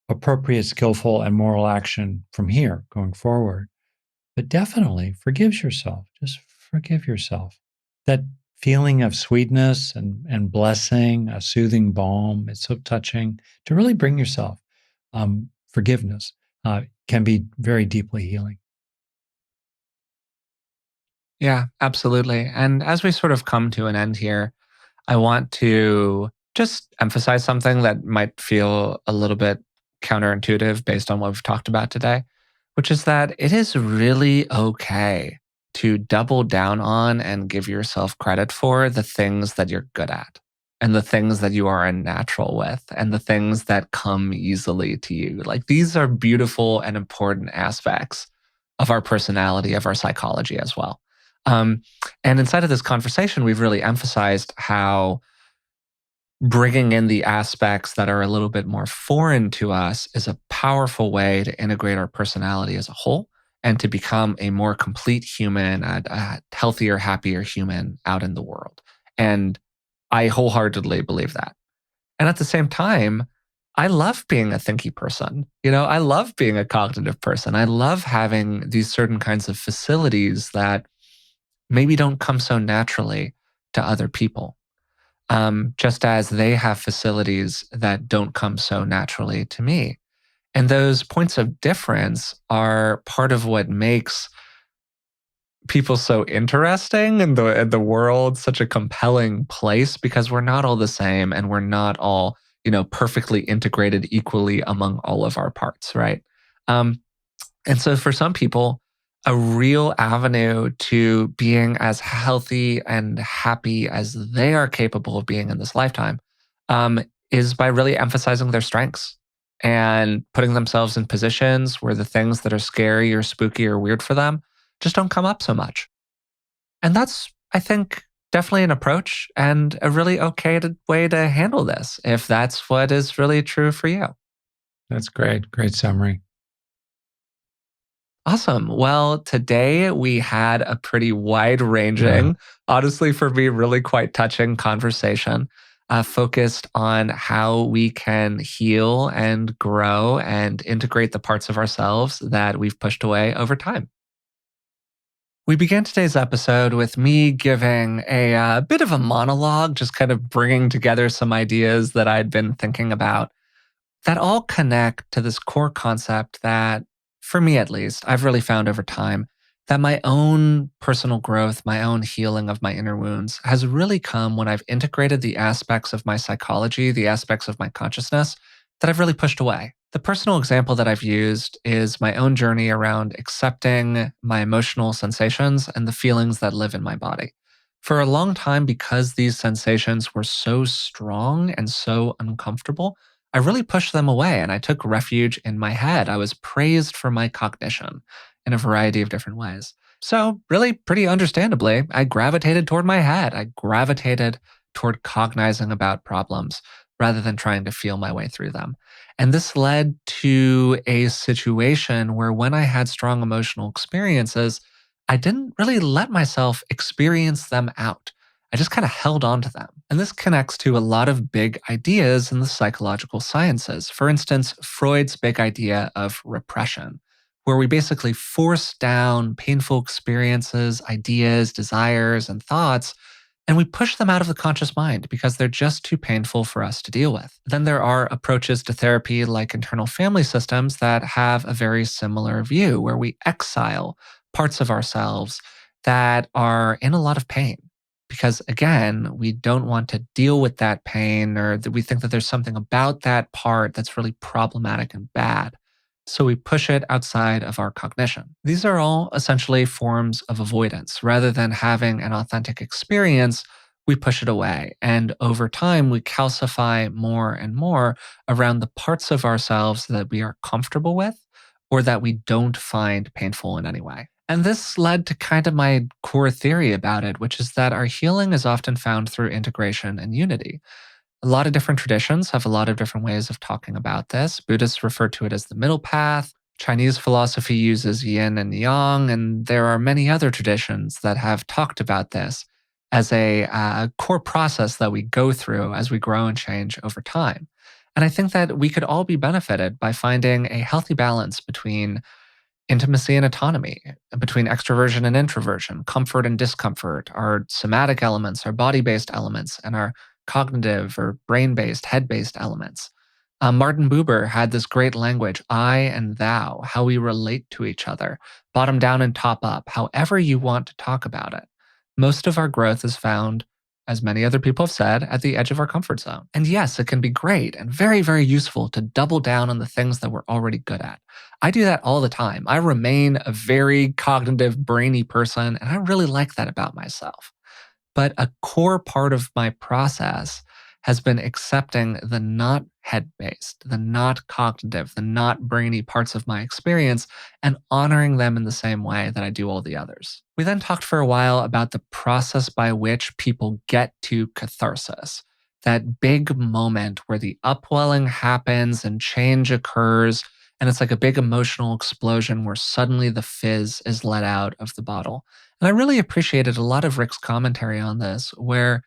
appropriate, skillful, and moral action from here going forward. But definitely forgives yourself. Just forgive yourself. That feeling of sweetness and blessing, a soothing balm, it's so touching to really bring yourself forgiveness can be very deeply healing. Yeah, absolutely. And as we sort of come to an end here, I want to just emphasize something that might feel a little bit counterintuitive based on what we've talked about today, which is that it is really okay to double down on and give yourself credit for the things that you're good at. and the things that you are unnatural with and the things that come easily to you. Like these are beautiful and important aspects of our personality, of our psychology as well. Um, and inside of this conversation, we've really emphasized how bringing in the aspects that are a little bit more foreign to us is a powerful way to integrate our personality as a whole and to become a more complete human, a healthier, happier human out in the world. And I wholeheartedly believe that. And at the same time, I love being a thinky person. I love being a cognitive person. I love having these certain kinds of facilities that maybe don't come so naturally to other people, just as they have facilities that don't come so naturally to me. And those points of difference are part of what makes people so interesting and the world such a compelling place because we're not all the same and we're not all, perfectly integrated equally among all of our parts, right? Um, and so for some people, a real avenue to being as healthy and happy as they are capable of being in this lifetime um, is by really emphasizing their strengths and putting themselves in positions where the things that are scary or spooky or weird for them just don't come up so much. And that's, I think, definitely an approach and a really way to handle this if that's what is really true for you. That's great. Great summary. Awesome. Well, today we had a pretty wide Yeah. ranging, honestly, for me, really quite touching conversation focused on how we can heal and grow and integrate the parts of ourselves that we've pushed away over time. We began today's episode with me giving a bit of a monologue, just kind of bringing together some ideas that I'd been thinking about that all connect to this core concept that, for me at least, I've really found over time that my own personal growth, my own healing of my inner wounds has really come when I've integrated the aspects of my psychology, the aspects of my consciousness that I've really pushed away. The personal example that I've used is my own journey around accepting my emotional sensations and the feelings that live in my body. For a long time, because these sensations were so strong and so uncomfortable, I really pushed them away and I took refuge in my head. I was praised for my cognition in a variety of different ways. So, really, pretty understandably, I gravitated toward my head. I gravitated toward cognizing about problems rather than trying to feel my way through them. And this led to a situation where when I had strong emotional experiences, I didn't really let myself experience them out. I just kind of held on to them. And this connects to a lot of big ideas in the psychological sciences. For instance, Freud's big idea of repression, where we basically force down painful experiences, ideas, desires, and thoughts, and we push them out of the conscious mind because they're just too painful for us to deal with. Then there are approaches to therapy like internal family systems that have a very similar view, where we exile parts of ourselves that are in a lot of pain because again, we don't want to deal with that pain or that we think that there's something about that part that's really problematic and bad. So we push it outside of our cognition. These are all essentially forms of avoidance. Rather than having an authentic experience, we push it away. And over time, we calcify more and more around the parts of ourselves that we are comfortable with or that we don't find painful in any way. And this led to kind of my core theory about it, which is that our healing is often found through integration and unity. A lot of different traditions have a lot of different ways of talking about this. Buddhists refer to it as the middle path. Chinese philosophy uses yin and yang, and there are many other traditions that have talked about this as a core process that we go through as we grow and change over time. And I think that we could all be benefited by finding a healthy balance between intimacy and autonomy, between extroversion and introversion, comfort and discomfort, our somatic elements, our body based elements, and our cognitive or brain based, head based elements. Martin Buber had this great language, I and thou, how we relate to each other, bottom down and top up, however you want to talk about it. Most of our growth is found, as many other people have said, at the edge of our comfort zone. And yes, it can be great and very, very useful to double down on the things that we're already good at. I do that all the time. I remain a very cognitive, brainy person, and I really like that about myself. But a core part of my process has been accepting the not head-based, the not cognitive, the not brainy parts of my experience and honoring them in the same way that I do all the others. We then talked for a while about the process by which people get to catharsis, that big moment where the upwelling happens and change occurs. And it's like a big emotional explosion where suddenly the fizz is let out of the bottle. And I really appreciated a lot of Rick's commentary on this, where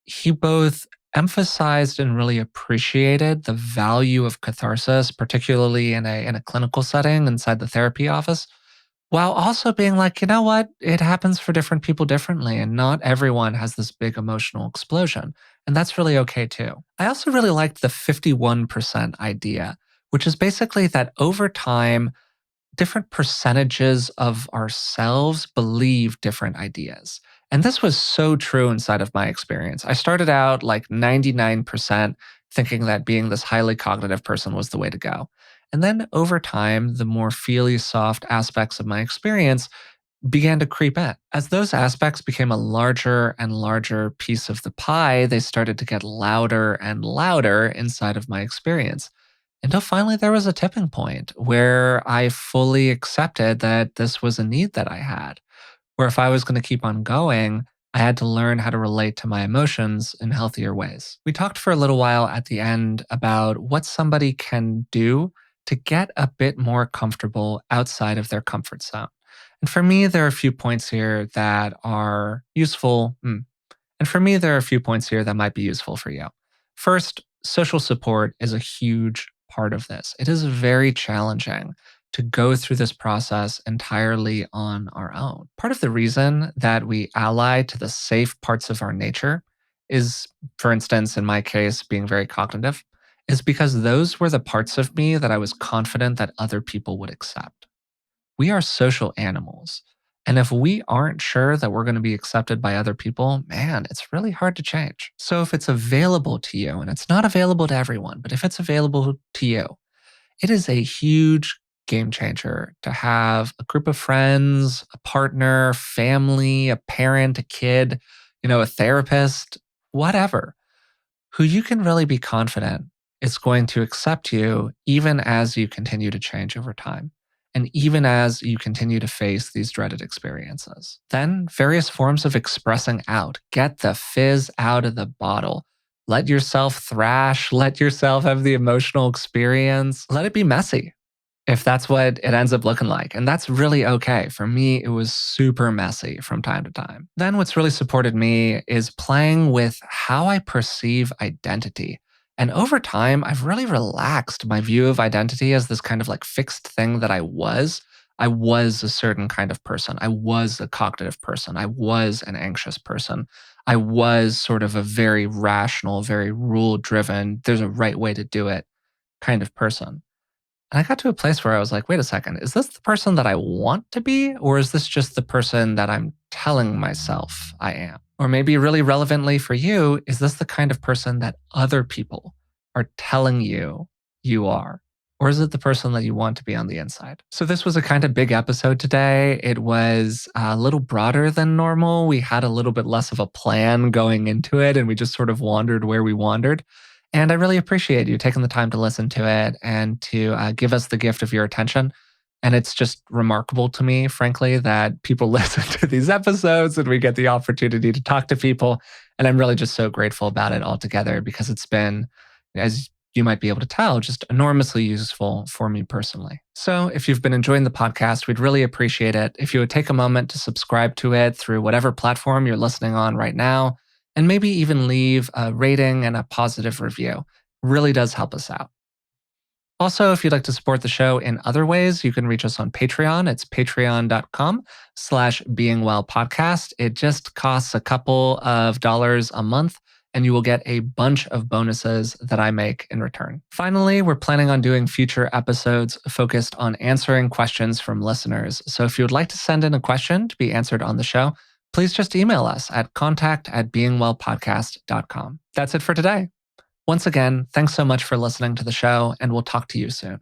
he both emphasized and really appreciated the value of catharsis, particularly in a clinical setting inside the therapy office, while also being like, you know what? It happens for different people differently, and not everyone has this big emotional explosion. And that's really okay too. I also really liked the 51% idea, which is basically that over time, different percentages of ourselves believe different ideas. And this was so true inside of my experience. I started out like 99% thinking that being this highly cognitive person was the way to go. And then over time, the more feely soft aspects of my experience began to creep in. As those aspects became a larger and larger piece of the pie, they started to get louder and louder inside of my experience. Until finally there was a tipping point where I fully accepted that this was a need that I had, where if I was going to keep on going, I had to learn how to relate to my emotions in healthier ways. We talked for a little while at the end about what somebody can do to get a bit more comfortable outside of their comfort zone. And for me, there are a few points here that are useful. And for me, there are a few points here that might be useful for you. First, social support is a huge part of this. It is very challenging to go through this process entirely on our own. Part of the reason that we ally to the safe parts of our nature is, for instance, in my case, being very cognitive, is because those were the parts of me that I was confident that other people would accept. We are social animals. And if we aren't sure that we're going to be accepted by other people, man, it's really hard to change. So if it's available to you, and it's not available to everyone, but if it's available to you, it is a huge game changer to have a group of friends, a partner, family, a parent, a kid, a therapist, whatever, who you can really be confident is going to accept you even as you continue to change over time. And even as you continue to face these dreaded experiences. Then, various forms of expressing out. Get the fizz out of the bottle. Let yourself thrash. Let yourself have the emotional experience. Let it be messy if that's what it ends up looking like. And that's really okay. For me, it was super messy from time to time. Then, what's really supported me is playing with how I perceive identity. And over time, I've really relaxed my view of identity as this kind of like fixed thing that I was. I was a certain kind of person. I was a cognitive person. I was an anxious person. I was sort of a very rational, very rule driven, there's a right way to do it kind of person. And I got to a place where I was like, wait a second, is this the person that I want to be? Or is this just the person that I'm telling myself I am? Or maybe really relevantly for you, is this the kind of person that other people are telling you you are? Or is it the person that you want to be on the inside? So this was a kind of big episode today. It was a little broader than normal. We had a little bit less of a plan going into it, and we just sort of wandered where we wandered. And I really appreciate you taking the time to listen to it and to give us the gift of your attention. And it's just remarkable to me, frankly, that people listen to these episodes and we get the opportunity to talk to people. And I'm really just so grateful about it altogether because it's been, as you might be able to tell, just enormously useful for me personally. So if you've been enjoying the podcast, we'd really appreciate it if you would take a moment to subscribe to it through whatever platform you're listening on right now, and maybe even leave a rating and a positive review. Really does help us out. Also, if you'd like to support the show in other ways, you can reach us on Patreon. It's patreon.com/beingwellpodcast. It just costs a couple of dollars a month, and you will get a bunch of bonuses that I make in return. Finally, we're planning on doing future episodes focused on answering questions from listeners. So if you would like to send in a question to be answered on the show, please just email us at contact@beingwellpodcast.com. That's it for today. Once again, thanks so much for listening to the show, and we'll talk to you soon.